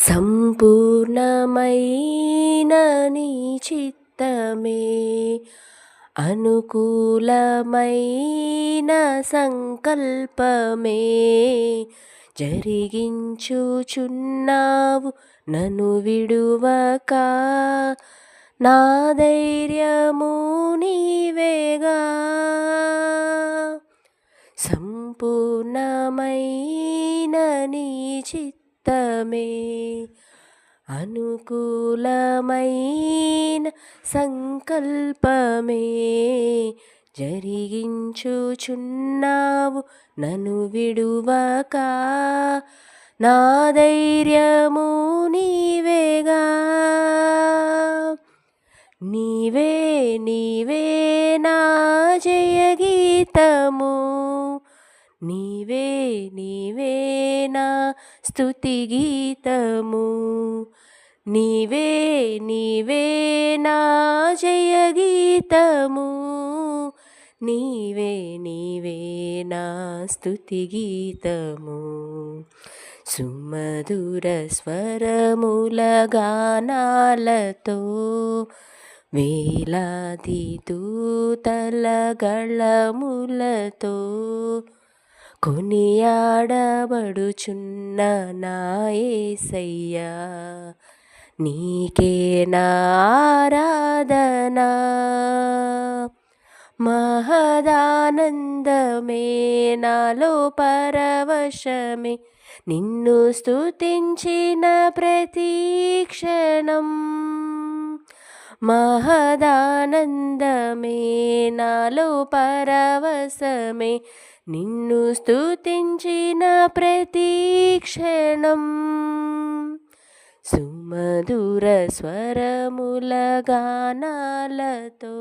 సంపూర్ణమైన నీ చిత్తమే అనుకూలమైన సంకల్పమే జరిగించుచున్నావు నన్ను విడువక. నా ధైర్యము నీవేగా, సంపూర్ణమైన నీ చిత్తమే అనుకూలమైన సంకల్పమే జరిగించుచున్నావు నన్ను విడువక. నా ధైర్యము నీవేగా, నీవే నీవే నా జయగీతము, నీవే నీవే నా స్తుతి గీతము, నీవే నీవే నా జయగీతము, నీవే నీవే నా స్తుతి గీతము. సుమధుర స్వరముల గానాలతో వేలాది దూతల గళములతో కొనియాడబడుచున్న నా యేసయ్యా, నీకే నా ఆరాధనా. మహదానందమే నాలో పరవశమే నిన్ను స్తుతించిన ప్రతి క్షణం. మహదానందమే నాలో పరవశమే నిన్ను స్తుతించిన ప్రతి క్షణం. సుమధుర స్వరముల గానాలతో